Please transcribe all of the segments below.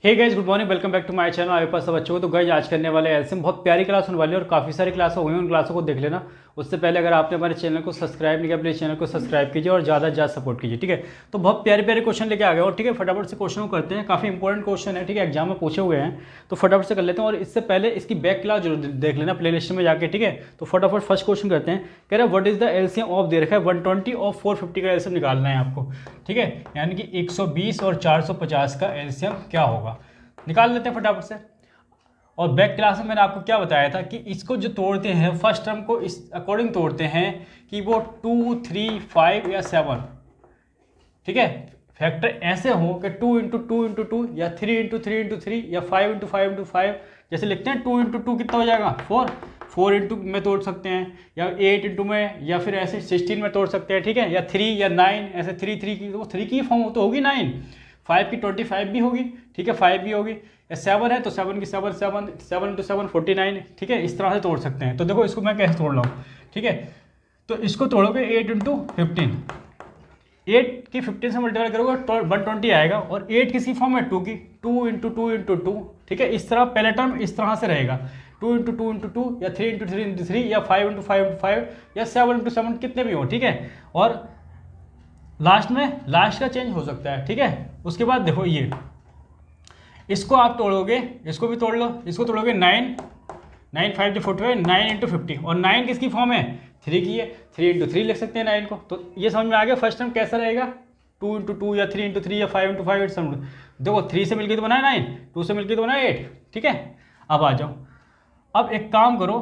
Hey guys, good morning, welcome back to my channel. आपके पास सब बच्चों को तो गाइस आज करने वाले एलसीएम बहुत प्यारी क्लास होने वाली है और काफ़ी सारी क्लास हो गई, उन क्लासों को देख लेना। उससे पहले अगर आपने हमारे चैनल को सब्सक्राइब नहीं किया, प्लीज़ चैनल को सब्सक्राइब कीजिए और ज़्यादा से ज़्यादा सपोर्ट कीजिए, ठीक है। तो बहुत प्यारे प्यारे क्वेश्चन लेके आ गए और ठीक है, फटाफट से क्वेश्चन को करते हैं। काफ़ी इंपॉर्टेंट क्वेश्चन है, ठीक है, एग्जाम में पूछे हुए हैं, तो फटाफट से कर लेते हैं। और इससे पहले इसकी बैक क्लास जरूर देख लेना प्लेलिस्ट में जाके, ठीक है। तो फटाफट फर्स्ट क्वेश्चन करते हैं। कह रहा है what is the LCM of, दे रखा है 120 और 450 का एलसीएम निकालना है आपको, ठीक है। यानी कि 120 और 450 का एलसीएम क्या होगा, निकाल लेते हैं फटाफट से। और बैक क्लास में मैंने आपको क्या बताया था कि इसको जो तोड़ते हैं फर्स्ट टर्म को इस अकॉर्डिंग तोड़ते हैं कि वो 2, 3, 5 या 7, ठीक है। फैक्टर ऐसे हो कि 2 इंटू 2 इंटू 2 या 3 इंटू 3 इंटू 3 या 5 इंटू 5 इंटू 5। जैसे लिखते हैं 2 इंटू 2 कितना हो जाएगा 4 इंटू में तोड़ सकते हैं, या 8 इंटू में, या फिर ऐसे 16 में तोड़ सकते हैं, ठीक है। या 3 या 9, ऐसे 3 की तो 3 की फॉर्म तो होगी 9, 5 की 25 भी होगी, ठीक है, 5 भी होगी। या 7 है तो 7 की 7 इंटू 7 49, ठीक है। इस तरह से तोड़ सकते हैं। तो देखो इसको मैं कैसे तोड़ रहा हूँ, ठीक है। तो इसको तोड़ोगे 8 इंटू 15, 8 की 15 से मल्टीप्लाई करोगे तो 120 आएगा। और 8 किसकी फॉर्म है 2 की, 2 इंटू 2 इंटू 2, ठीक है। इस तरह पहले टर्म इस तरह से रहेगा 2 इंटू 2 इंटू 2 या 3 इंटू 3 इंटू 3 या 5 इंटू 5 इंटू 5 या 7 इंटू 7, कितने भी हो, ठीक है। और लास्ट में लास्ट का चेंज हो सकता है, ठीक है। उसके बाद देखो ये इसको आप तोड़ोगे, इसको भी तोड़ लो, इसको तोड़ोगे 9 5 to 45, 9 इंटू 50। और 9 किसकी फॉर्म है 3 की है, 3 इंटू 3 लिख सकते हैं 9 को। तो ये समझ में आ गया फर्स्ट टर्म कैसा रहेगा, 2 इंटू 2 या 3 इंटू 3 या 5 इंटू 5 7। देखो 3 से मिलकर तो बना 9, 2 से मिलकर तो बना 8, ठीक है। अब आ जाओ, अब एक काम करो,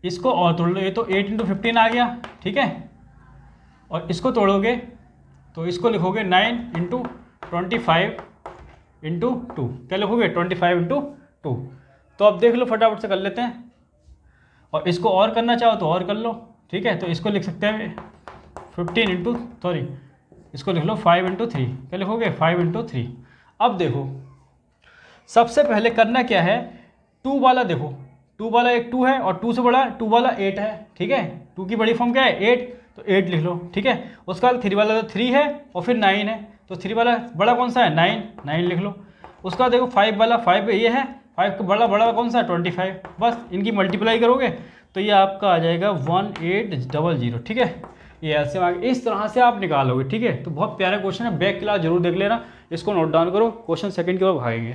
इसको और तोड़ लो। ये तो 8 इंटू 15 आ गया, ठीक है। और इसको तोड़ोगे तो इसको लिखोगे 9 इंटू 25 इंटू 2, क्या लिखोगे 25 इंटू 2। तो अब देख लो फटाफट से कर लेते हैं। और इसको और करना चाहो तो और कर लो, ठीक है। तो इसको लिख सकते हैं 15 इंटू सॉरी इसको लिख लो 5 इंटू 3, क्या लिखोगे 5 इंटू 3। अब देखो सबसे पहले करना क्या है, 2 वाला देखो, 2 वाला एक 2 है और 2 से बड़ा 2 वाला 8 है, ठीक है। 2 की बड़ी फॉर्म क्या है 8, तो 8 लिख लो, ठीक है। उसके बाद 3 वाला 3 है और फिर 9 है, तो 3 वाला बड़ा कौन सा है 9 लिख लो। उसका देखो 5 वाला 5 ये है, 5 का बड़ा कौन सा है 25। बस इनकी मल्टीप्लाई करोगे तो ये आपका आ जाएगा 1800, ठीक है। ये ऐसे आगे इस तरह से आप निकालोगे, ठीक है। तो बहुत प्यारा क्वेश्चन है, बैक क्लास जरूर देख लेना, इसको नोट डाउन करो। क्वेश्चन सेकंड की ओर भागेंगे।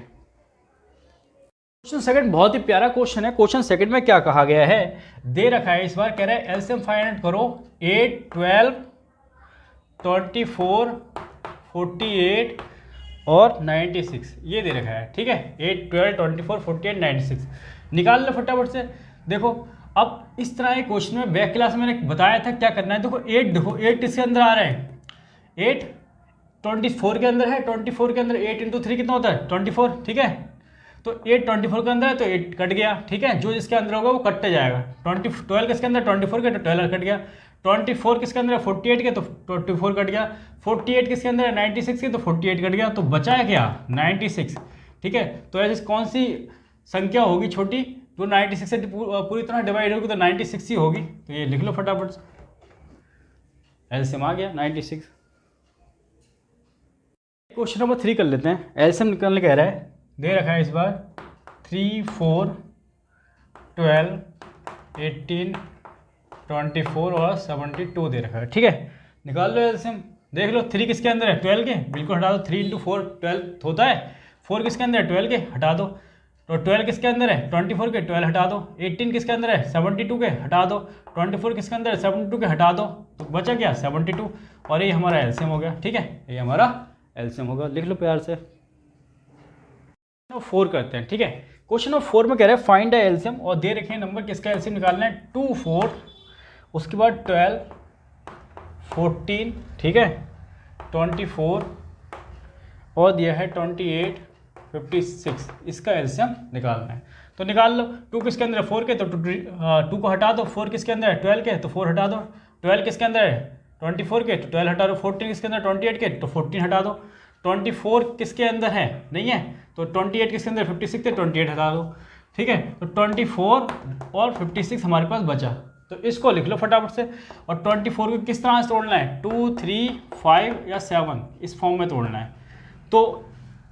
क्वेश्चन सेकंड बहुत ही प्यारा क्वेश्चन है। क्वेश्चन सेकंड में क्या कहा गया है, दे रखा है, इस बार कह रहा है एलसीएम फाइंड करो 8, 12, 24, 48 और 96, ये दे रखा है, ठीक है। 8, 12, 24, 48, 96 निकाल लो फटाफट से। देखो अब इस तरह के क्वेश्चन में बैक क्लास में मैंने बताया था क्या करना है। देखो 8, देखो 8 किसके अंदर आ रहा है, 8 24 के अंदर है, 24 के अंदर 8 इंटू 3 कितना होता है 24, ठीक है। तो 8 24 के अंदर है तो 8 कट गया, ठीक है। जो जिसके अंदर होगा वो कटते जाएगा। 12 किसके अंदर 24 के, तो 12 कट गया। 24 किसके अंदर है 48 के, तो 24 कट गया। 48 किसके अंदर है 96 के, तो 48 कट गया। तो बचा है क्या 96, ठीक है। तो ऐसी कौन सी संख्या होगी छोटी जो 96 से पूरी तरह डिवाइड होगी, तो 96 ही होगी। तो ये लिख लो फटाफट से, एलसीएम आ गया 96। क्वेश्चन नंबर 3 कर लेते हैं। एलसीएम निकालने कह रहा है, दे रखा है इस बार 3, 4, 12, 18, 24 और 72 दे रखा है, ठीक है। निकाल लो एलसीएम, देख लो 3 किसके अंदर है 12 के, बिल्कुल हटा दो। 3 इंटू 4 12 होता है। 4 किसके अंदर है 12 के, हटा दो। तो 12 किसके अंदर है 24 के, 12 हटा दो। 18 किसके अंदर है 72 के, हटा दो। 24 किसके अंदर है 72 के, हटा दो। तो बचा क्या 72, और ये हमारा एलसीएम हो गया, ठीक है। ये हमारा एलसीएम होगा, लिख लो प्यार से। 4 करते हैं, ठीक है। क्वेश्चन नंबर 4 में कह रहा है फाइंड द एलसीएम, और दे रखे हैं नंबर किसका एलसीएम निकालना है 2, 4, उसके बाद 12, 14, ठीक है, 24 और दिया है 28, 56, इसका एलसीएम निकालना है। तो निकाल लो। 2 किसके अंदर है 4 के, तो 2 को हटा दो। 4 किसके अंदर है 12 के, तो 4 हटा दो। 12 किसके अंदर है 24 के, तो 12 हटा दो। 14 किसके अंदर 28 के, तो 14 हटा दो। 24 किसके अंदर है नहीं है, तो 28 किसके अंदर 56 के, 28 हटा दो, ठीक है। तो 24 और 56 हमारे पास बचा, तो इसको लिख लो फटाफट से। और 24 को किस तरह से तोड़ना है 2, 3, 5 या 7, इस फॉर्म में तोड़ना है। तो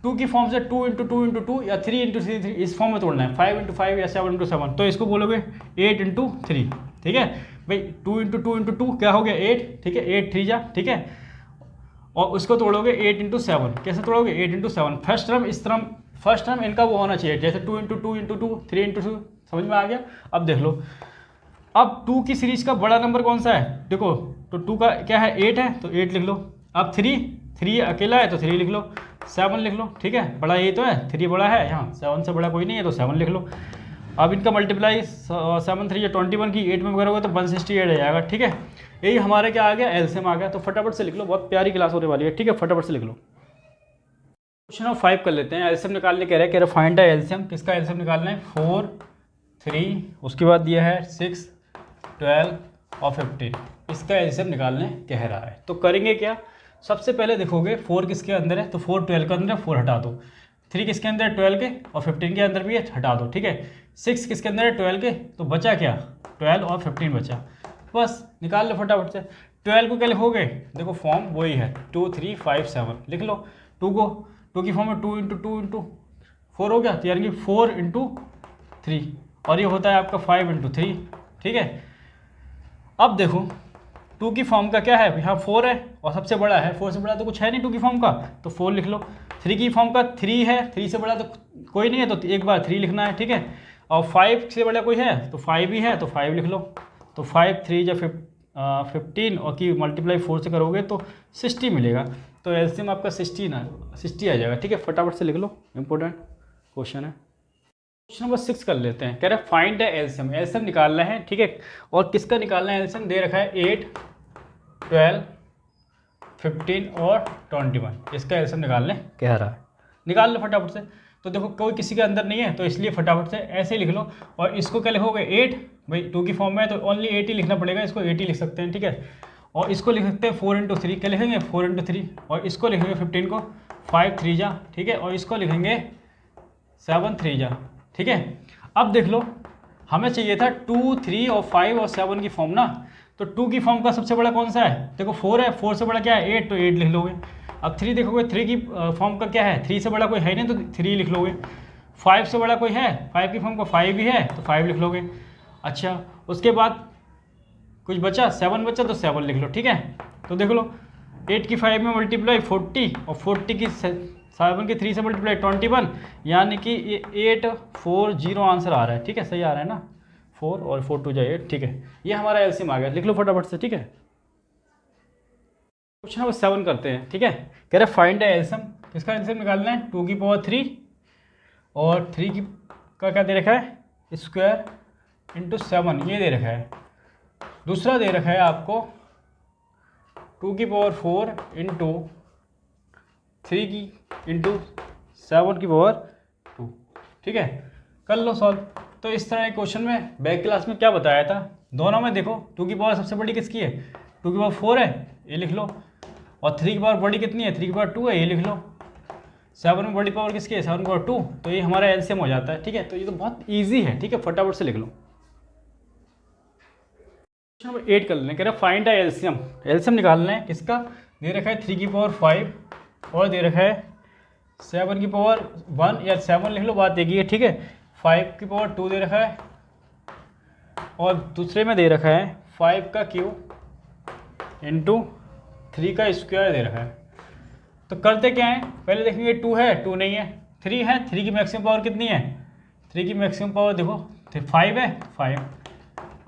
टू की फॉर्म से 2 इंटू टू इंटू टू या 3 इंटू थ्री इस फॉर्म में तोड़ना है, 5 इंटू फाइव या 7 इंटू 7, तो इसको बोलोगे 8 इंटू थ्री। ठीक है भाई, 2 इंटू टू इंटू टू क्या हो गया 8, ठीक है 8 3 जा, ठीक है, और उसको तोड़ोगे 8 इंटू 7, कैसे तोड़ोगे 8 इंटू 7, फर्स्ट टर्म इस तरह, फर्स्ट टर्म इनका वो होना चाहिए जैसे 2 into two into two 3 into two, समझ में आ गया। अब देख लो, अब 2 की सीरीज का बड़ा नंबर कौन सा है, देखो तो 2 का क्या है 8 है तो 8 लिख लो। अब 3 अकेला है तो 3 लिख लो, 7 लिख लो, ठीक है, बड़ा ये तो है, 3 बड़ा है यहाँ, 7 से बड़ा कोई नहीं है तो 7 लिख लो। अब इनका मल्टीप्लाई 7 3 21 की 8 में करोगे तो 168 आ जाएगा, ठीक है। यही हमारे क्या आ गया, एलसीएम आ गया, तो फटाफट से लिख लो, बहुत प्यारी क्लास होने वाली है, ठीक है, फटाफट से लिख लो। क्वेश्चन नंबर 5 कर लेते हैं। एलसीएम निकालने कह रहे हैं फाइंड द एलसीएम, किसका एलसीएम निकालना है, 4 3, उसके बाद दिया है 6 12 और 15, इसका एलसीएम निकालने कह रहा है। तो करेंगे क्या, सबसे पहले देखोगे 4 किसके अंदर है तो 4 12 के अंदर है, 4 हटा दो, 3 किसके अंदर है 12 के और 15 के अंदर भी है, हटा दो, ठीक है। 6 किसके अंदर है 12 के, तो बचा क्या 12 और 15 बचा, बस निकाल लो फटाफट से। 12 को क्या लिखोगे, देखो फॉर्म वही है 2 3 5 7 लिख लो। 2 की फॉर्म में 2 इंटू टू इंटू 4 हो गया, तो यानी कि 4 इंटू 3, और ये होता है आपका 5 इंटू 3, ठीक है। अब देखो 2 की फॉर्म का क्या है, यहाँ 4 है और सबसे बड़ा है, 4 से बड़ा तो कुछ है नहीं 2 की फॉर्म का, तो 4 लिख लो। 3 की फॉर्म का 3 है, 3 से बड़ा तो कोई नहीं है तो एक बार 3 लिखना है, ठीक है। और 5 से बड़ा कोई है तो 5 ही है तो 5 लिख लो। तो 5 3 या 15 और की मल्टीप्लाई 4 से करोगे तो 60 मिलेगा, तो एलसीएम आपका 60 आ जाएगा, ठीक है, फटाफट से लिख लो, इंपॉर्टेंट क्वेश्चन है। क्वेश्चन नंबर 6 कर लेते हैं, कह रहे हैं फाइंड द एलसीएम, एलसीएम निकालना है, ठीक है, और किसका निकालना है एलसीएम, दे रखा है 8 12 15 और 21, इसका एलसीएम निकालने कह रहा है, निकाल लो फटाफट से। तो देखो कोई किसी के अंदर नहीं है तो इसलिए फटाफट से ऐसे लिख लो, और इसको क्या लिखोगे 8, भाई 2 की फॉर्म में है तो ओनली 8 ही लिखना पड़ेगा, इसको 8 ही लिख सकते हैं, ठीक है। और इसको लिख सकते हैं 4 इंटू 3, क्या लिखेंगे 4 इंटू 3, और इसको लिखेंगे 15 को 5 3 जा, ठीक है, और इसको लिखेंगे 7 3 जा, ठीक है। अब देख लो हमें चाहिए था 2 3 और 5 और 7 की फॉर्म ना, तो 2 की फॉर्म का सबसे बड़ा कौन सा है, देखो 4 है, 4 से बड़ा क्या है 8, तो 8 लिख लोगे। अब 3 देखोगे, 3 की फॉर्म का क्या है, 3 से बड़ा कोई है नहीं तो 3 लिख लोगे। 5 से बड़ा कोई है, 5 की फॉर्म का 5 ही है तो 5 लिख लोगे। अच्छा उसके बाद कुछ बचा 7 बचा तो 7 लिख लो, ठीक है। तो देख लो 8 की 5 में मल्टीप्लाई 40 और 40 की 7 की 3 से मल्टीप्लाई 21, यानी कि ये 840 आंसर आ रहा है, ठीक है, सही आ रहा है ना, 4 और 4 2 जाए 8, ठीक है, ये हमारा एलसीएम आ गया, लिख लो फटाफट से, ठीक है। क्वेश्चन नंबर 7 करते हैं, ठीक है, कह रहे फाइंड द एलसीएम, किसका एलसीएम निकालना है, 2 की पावर 3 और 3 की का क्या दे रखा है स्क्वायर इंटू 7, ये दे रखा है। दूसरा दे रखा है आपको 2 की पावर 4 इंटू 3 की इंटू 7 की पावर 2, ठीक है, कर लो सॉल्व। तो इस तरह के क्वेश्चन में बैक क्लास में क्या बताया था, दोनों में देखो 2 की पावर सबसे बड़ी किसकी है, 2 की पावर 4 है, ये लिख लो, और 3 की पावर बड़ी कितनी है, 3 की पावर 2 है, ये लिख लो। 7 में बड़ी पावर किसकी है, 7 की पावर 2, तो ये हमारा एलसीएम हो जाता है, ठीक है। तो ये तो बहुत ईजी है, ठीक है, फटाफट से लिख लो। क्वेश्चन नंबर 8 कर लें, कह रहे हैं फाइंड द एलसीएम, एलसीएम निकालना है किसका, दे रखा है 3 की पावर 5 और दे रखा है 7 की पावर 1 या 7 लिख लो, बात एक ही है, ठीक है। 5 की पावर 2 दे रखा है और दूसरे में दे रखा है 5 का क्यूब इंटू 3 का स्क्वायर दे रखा है। तो करते क्या है, पहले देखेंगे 2 है, 2 नहीं है, 3 है, 3 की मैक्सिमम पावर कितनी है, 3 की मैक्सिमम पावर देखो 5 है 5।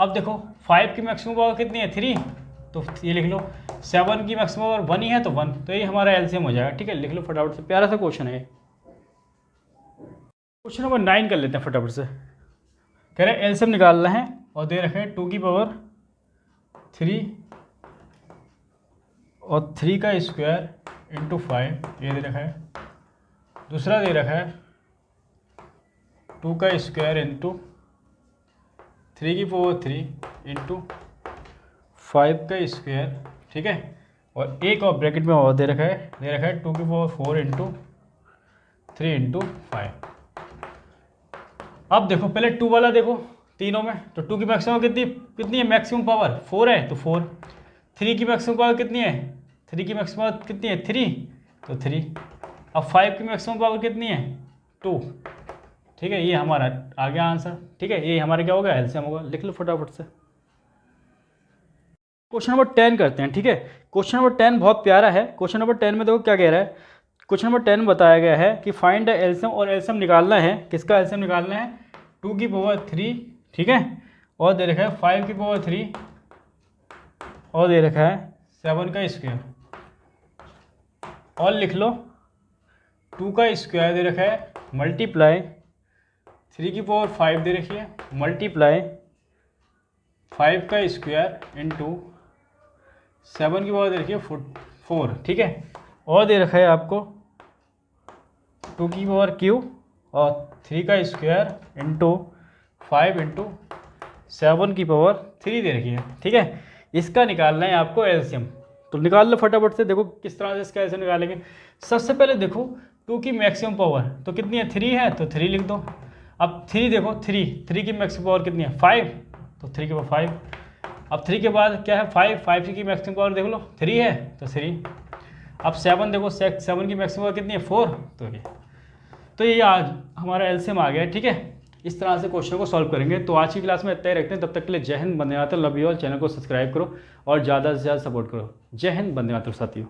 अब देखो 5 की मैक्सिमम पावर कितनी है 3, तो ये लिख लो। 7 की मैक्सिमम पावर 1 ही है तो 1, तो ये हमारा एलसीएम हो जाएगा, ठीक है, लिख लो फटाफट से, प्यारा सा क्वेश्चन है। क्वेश्चन नंबर 9 कर लेते हैं फटाफट से, कह रहे हैं एलसीएम निकालना है और दे रखे हैं 2 की पावर 3 और 3 का स्क्वायर इंटू 5, ये दे रखा है। दूसरा दे रखा है 2 का स्क्वायर इंटू 3 की पावर 3 इंटू 5 का स्क्वायर, ठीक है, और एक और ब्रैकेट में और दे रखा है 2 की पावर 4 इंटू 3 इंटू 5। अब देखो पहले 2 वाला देखो तीनों में, तो 2 की मैक्सिमम कितनी है, मैक्सिमम पावर 4 है तो 4। 3 की मैक्सिमम पावर कितनी है, 3 की मैक्सिमम पावर कितनी है 3, तो 3। अब 5 की मैक्सिमम पावर कितनी है 2, ठीक है, ये हमारा आ गया आंसर, ठीक है, ये हमारा क्या होगा एलसीएम होगा। लिख लो फटाफट से। क्वेश्चन नंबर 10 करते हैं, ठीक है। क्वेश्चन नंबर 10 बहुत प्यारा है। क्वेश्चन नंबर 10 में देखो क्या कह रहा है। क्वेश्चन नंबर 10 बताया गया है कि फाइंड द एलसीएम, और एलसीएम निकालना है, किसका एलसीएम निकालना है 2 की पावर 3, ठीक है, और दे रखा है 5 की पावर 3, और दे रखा है 7 का स्क्वायर, और लिख लो 2 का स्क्वायर दे रखा है मल्टीप्लाई 3 की पावर 5 दे रखी है मल्टीप्लाई 5 का स्क्वायर इंटू 7 की पावर दे रखी है 4, ठीक है, और दे रखा है आपको 2 की पावर क्यू और 3 का स्क्वायर इंटू 5 इंटू 7 की पावर 3 दे रखी है, ठीक है। इसका निकालना है आपको एलसीएम, तो निकाल लो फटाफट से। देखो किस तरह से इसका एलसीएम निकालेंगे। सबसे पहले देखो 2 की मैक्सिमम पावर तो कितनी है 3 है, तो 3 लिख दो। अब 3 देखो 3 की मैक्सिमम पावर कितनी है 5, तो 3 की पावर 5। अब 3 के बाद क्या है 5 की मैक्सिमम पावर देख लो 3 है तो 3। अब 7 देखो 7 की मैक्सिमम पावर कितनी है 4, तो ये आज हमारा एलसीएम आ गया है, ठीक है। इस तरह से क्वेश्चन को सॉल्व करेंगे। तो आज की क्लास में इतना ही रखते हैं, तब तक के लिए जय Hind, Vande Mataram, love you all. Channel को सब्सक्राइब करो और ज़्यादा से ज़्यादा सपोर्ट करो। जय हिंद, वंदे मातरम साथियों।